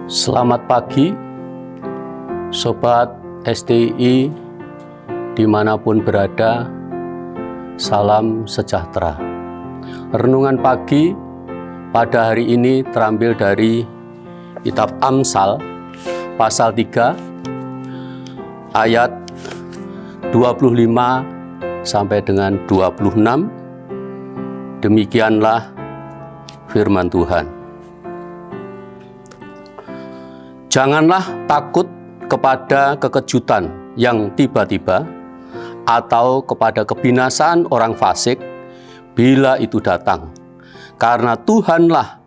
Selamat pagi, Sobat STI dimanapun berada, salam sejahtera. Renungan pagi pada hari ini terambil dari kitab Amsal, pasal 3, ayat 25 sampai dengan 26. Demikianlah firman Tuhan. Janganlah takut kepada kekejutan yang tiba-tiba atau kepada kebinasaan orang fasik bila itu datang. Karena Tuhanlah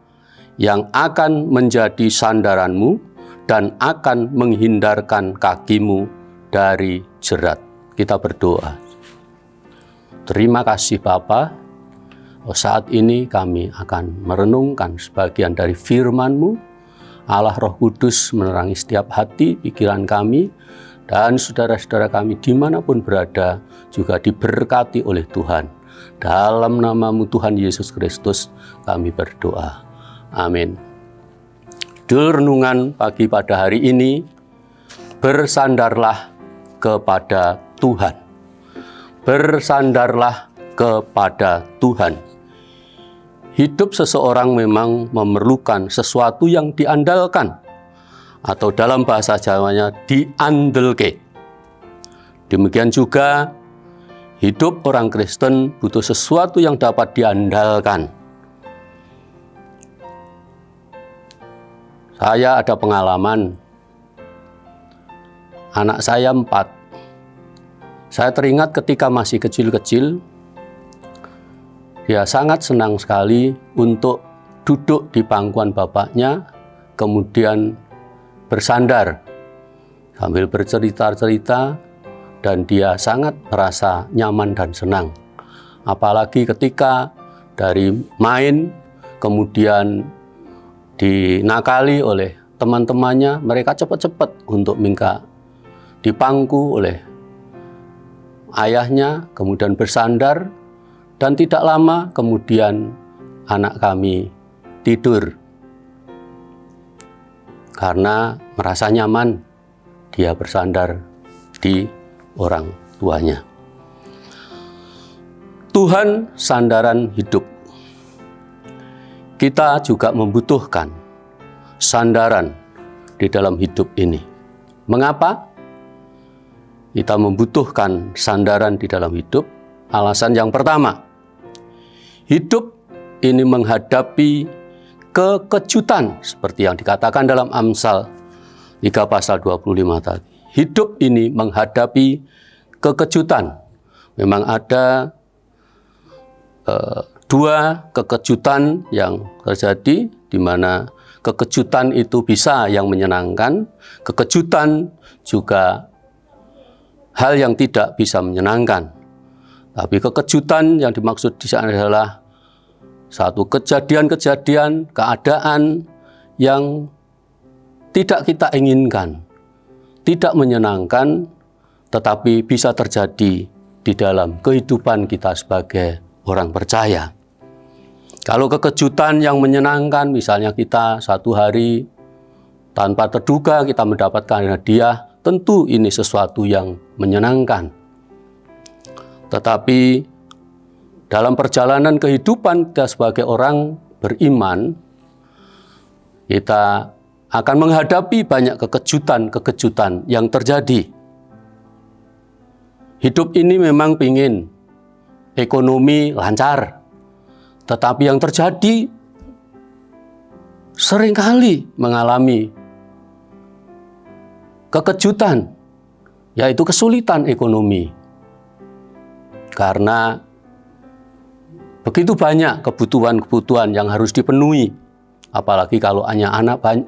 yang akan menjadi sandaranmu dan akan menghindarkan kakimu dari jerat. Kita berdoa. Terima kasih Bapa. Saat ini kami akan merenungkan sebagian dari firman-Mu. Allah Roh Kudus menerangi setiap hati, pikiran kami, dan saudara-saudara kami dimanapun berada juga diberkati oleh Tuhan. Dalam nama-Mu Tuhan Yesus Kristus kami berdoa. Amin. Judul renungan pagi pada hari ini, bersandarlah kepada Tuhan. Bersandarlah kepada Tuhan. Hidup seseorang memang memerlukan sesuatu yang diandalkan, atau dalam bahasa Jawanya diandelke. Demikian juga hidup orang Kristen butuh sesuatu yang dapat diandalkan. Saya ada pengalaman, anak saya 4. Saya teringat ketika masih kecil-kecil, dia sangat senang sekali untuk duduk di pangkuan bapaknya, kemudian bersandar sambil bercerita-cerita, dan dia sangat merasa nyaman dan senang. Apalagi ketika dari main, kemudian dinakali oleh teman-temannya, mereka cepat-cepat untuk minta dipangku oleh ayahnya, kemudian bersandar. Dan tidak lama kemudian anak kami tidur karena merasa nyaman dia bersandar di orang tuanya. Tuhan sandaran hidup. Kita juga membutuhkan sandaran di dalam hidup ini. Mengapa kita membutuhkan sandaran di dalam hidup? Alasan yang pertama, hidup ini menghadapi kekejutan seperti yang dikatakan dalam Amsal 3 pasal 25 tadi. Hidup ini menghadapi kekejutan. Memang ada dua kekejutan yang terjadi, di mana kekejutan itu bisa yang menyenangkan, kekejutan juga hal yang tidak bisa menyenangkan. Tapi kekejutan yang dimaksud di sana adalah satu kejadian-kejadian, keadaan yang tidak kita inginkan, tidak menyenangkan, tetapi bisa terjadi di dalam kehidupan kita sebagai orang percaya. Kalau kekejutan yang menyenangkan, misalnya kita satu hari tanpa terduga kita mendapatkan hadiah, tentu ini sesuatu yang menyenangkan. Tetapi dalam perjalanan kehidupan kita sebagai orang beriman, kita akan menghadapi banyak kekejutan-kekejutan yang terjadi. Hidup ini memang ingin ekonomi lancar, tetapi yang terjadi seringkali mengalami kekejutan, yaitu kesulitan ekonomi. Karena begitu banyak kebutuhan-kebutuhan yang harus dipenuhi, apalagi kalau hanya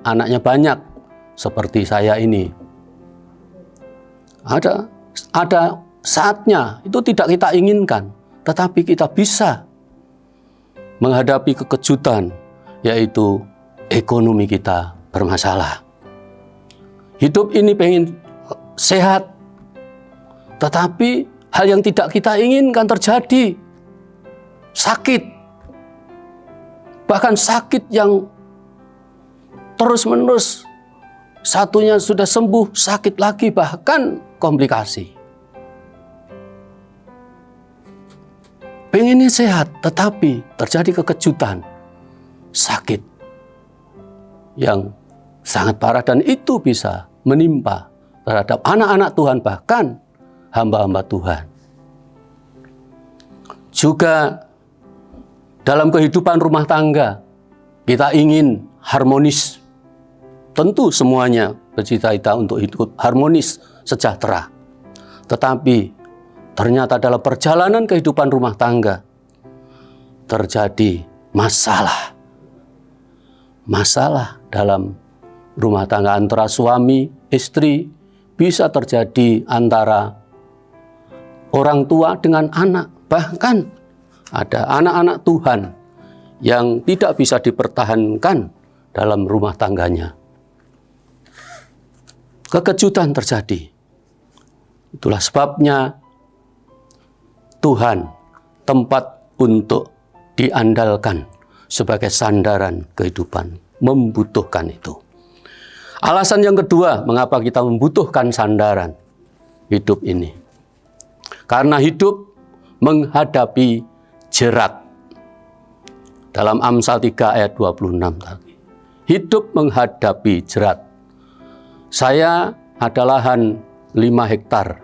anaknya banyak seperti saya ini. Ada saatnya itu tidak kita inginkan, tetapi kita bisa menghadapi kekejutan, yaitu ekonomi kita bermasalah. Hidup ini pengen sehat, tetapi hal yang tidak kita inginkan terjadi. Sakit. Bahkan sakit yang terus-menerus satunya sudah sembuh, sakit lagi, bahkan komplikasi. Pengennya sehat, tetapi terjadi kekejutan, sakit yang sangat parah, dan itu bisa menimpa terhadap anak-anak Tuhan, bahkan hamba-hamba Tuhan. Juga dalam kehidupan rumah tangga, kita ingin harmonis. Tentu semuanya bercita-cita untuk hidup harmonis, sejahtera. Tetapi ternyata dalam perjalanan kehidupan rumah tangga terjadi masalah. Masalah dalam rumah tangga antara suami, istri, bisa terjadi antara orang tua dengan anak. Bahkan ada anak-anak Tuhan yang tidak bisa dipertahankan dalam rumah tangganya. Kekejutan terjadi. Itulah sebabnya Tuhan tempat untuk diandalkan sebagai sandaran kehidupan. Membutuhkan itu. Alasan yang kedua, mengapa kita membutuhkan sandaran hidup ini. Karena hidup menghadapi jerat. Dalam Amsal 3 ayat 26 tadi. Hidup menghadapi jerat. Saya ada lahan 5 hektar,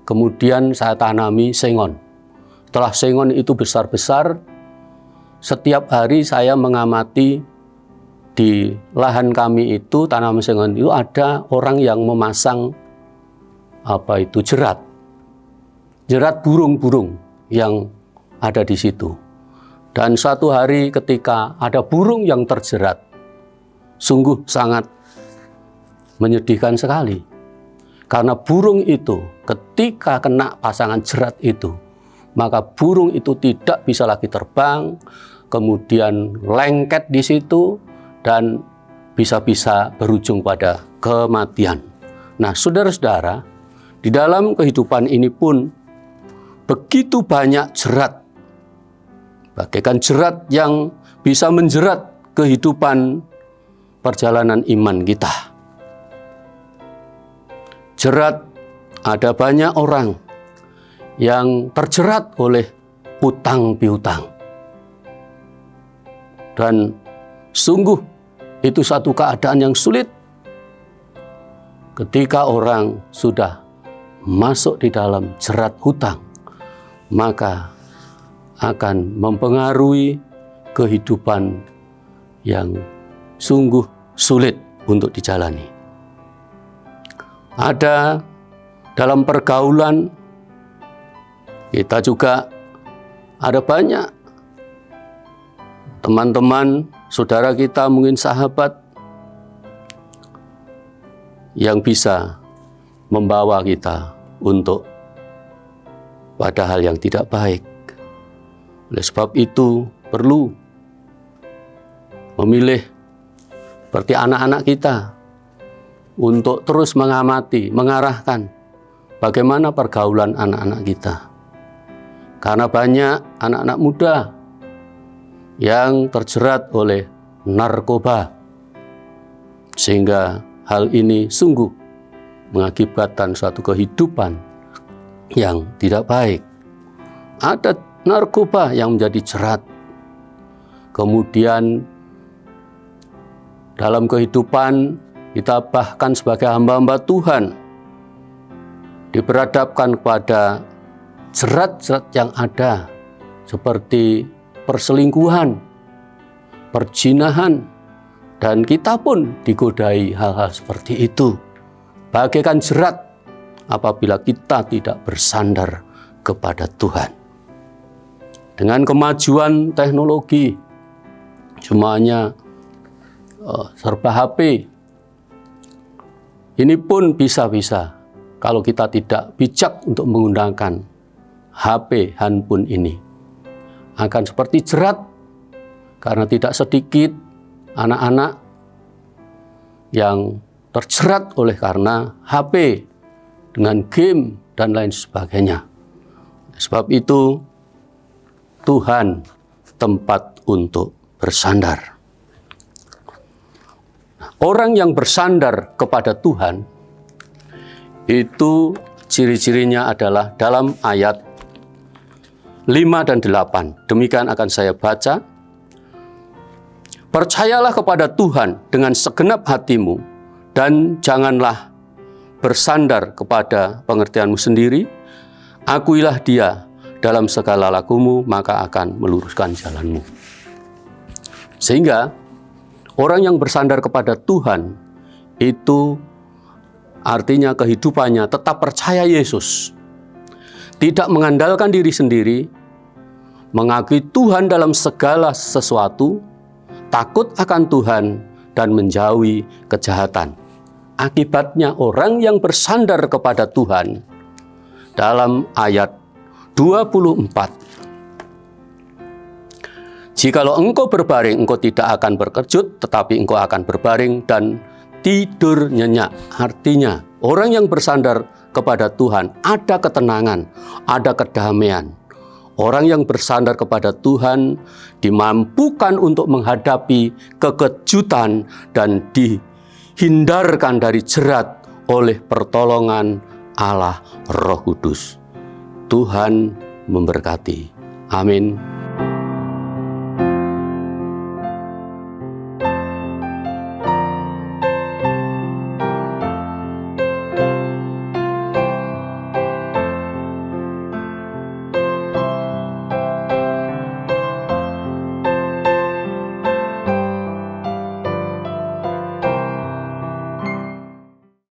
kemudian saya tanami sengon. Setelah sengon itu besar-besar, setiap hari saya mengamati di lahan kami itu, tanaman sengon itu ada orang yang memasang jerat. Jerat burung-burung yang ada di situ. Dan suatu hari ketika ada burung yang terjerat, sungguh sangat menyedihkan sekali. Karena burung itu ketika kena pasangan jerat itu, maka burung itu tidak bisa lagi terbang, kemudian lengket di situ, dan bisa-bisa berujung pada kematian. Nah, saudara-saudara, di dalam kehidupan ini pun begitu banyak jerat, bagaikan jerat yang bisa menjerat kehidupan perjalanan iman kita. Jerat, ada banyak orang yang terjerat oleh utang piutang. Dan sungguh itu satu keadaan yang sulit ketika orang sudah masuk di dalam jerat hutang, maka akan mempengaruhi kehidupan yang sungguh sulit untuk dijalani. Ada dalam pergaulan, kita juga ada banyak teman-teman, saudara kita, mungkin sahabat, yang bisa membawa kita untuk pada hal yang tidak baik. Oleh sebab itu perlu memilih seperti anak-anak kita untuk terus mengamati, mengarahkan bagaimana pergaulan anak-anak kita. Karena banyak anak-anak muda yang terjerat oleh narkoba, sehingga hal ini sungguh mengakibatkan suatu kehidupan yang tidak baik. Ada narkoba yang menjadi jerat. Kemudian dalam kehidupan kita, bahkan sebagai hamba-hamba Tuhan, diperhadapkan kepada jerat-jerat yang ada seperti perselingkuhan, perzinahan, dan kita pun digodai hal-hal seperti itu. Bagaikan jerat apabila kita tidak bersandar kepada Tuhan. Dengan kemajuan teknologi, semuanya serba HP, ini pun bisa-bisa kalau kita tidak bijak untuk menggunakan HP, handphone ini, akan seperti jerat, karena tidak sedikit anak-anak yang terjerat oleh karena HP dengan game dan lain sebagainya. Sebab itu Tuhan tempat untuk bersandar. Orang yang bersandar kepada Tuhan, itu ciri-cirinya adalah dalam ayat 5 dan 8. Demikian akan saya baca. Percayalah kepada Tuhan dengan segenap hatimu, dan janganlah bersandar kepada pengertianmu sendiri. Akuilah Dia dalam segala lakumu, maka akan meluruskan jalanmu. Sehingga orang yang bersandar kepada Tuhan itu artinya kehidupannya tetap percaya Yesus, tidak mengandalkan diri sendiri, mengakui Tuhan dalam segala sesuatu, takut akan Tuhan, dan menjauhi kejahatan. Akibatnya orang yang bersandar kepada Tuhan dalam ayat 24. Jikalau engkau berbaring, engkau tidak akan berkejut, tetapi engkau akan berbaring dan tidur nyenyak. Artinya, orang yang bersandar kepada Tuhan ada ketenangan, ada kedamaian. Orang yang bersandar kepada Tuhan dimampukan untuk menghadapi kekejutan dan dihindarkan dari jerat oleh pertolongan Allah Roh Kudus. Tuhan memberkati. Amin.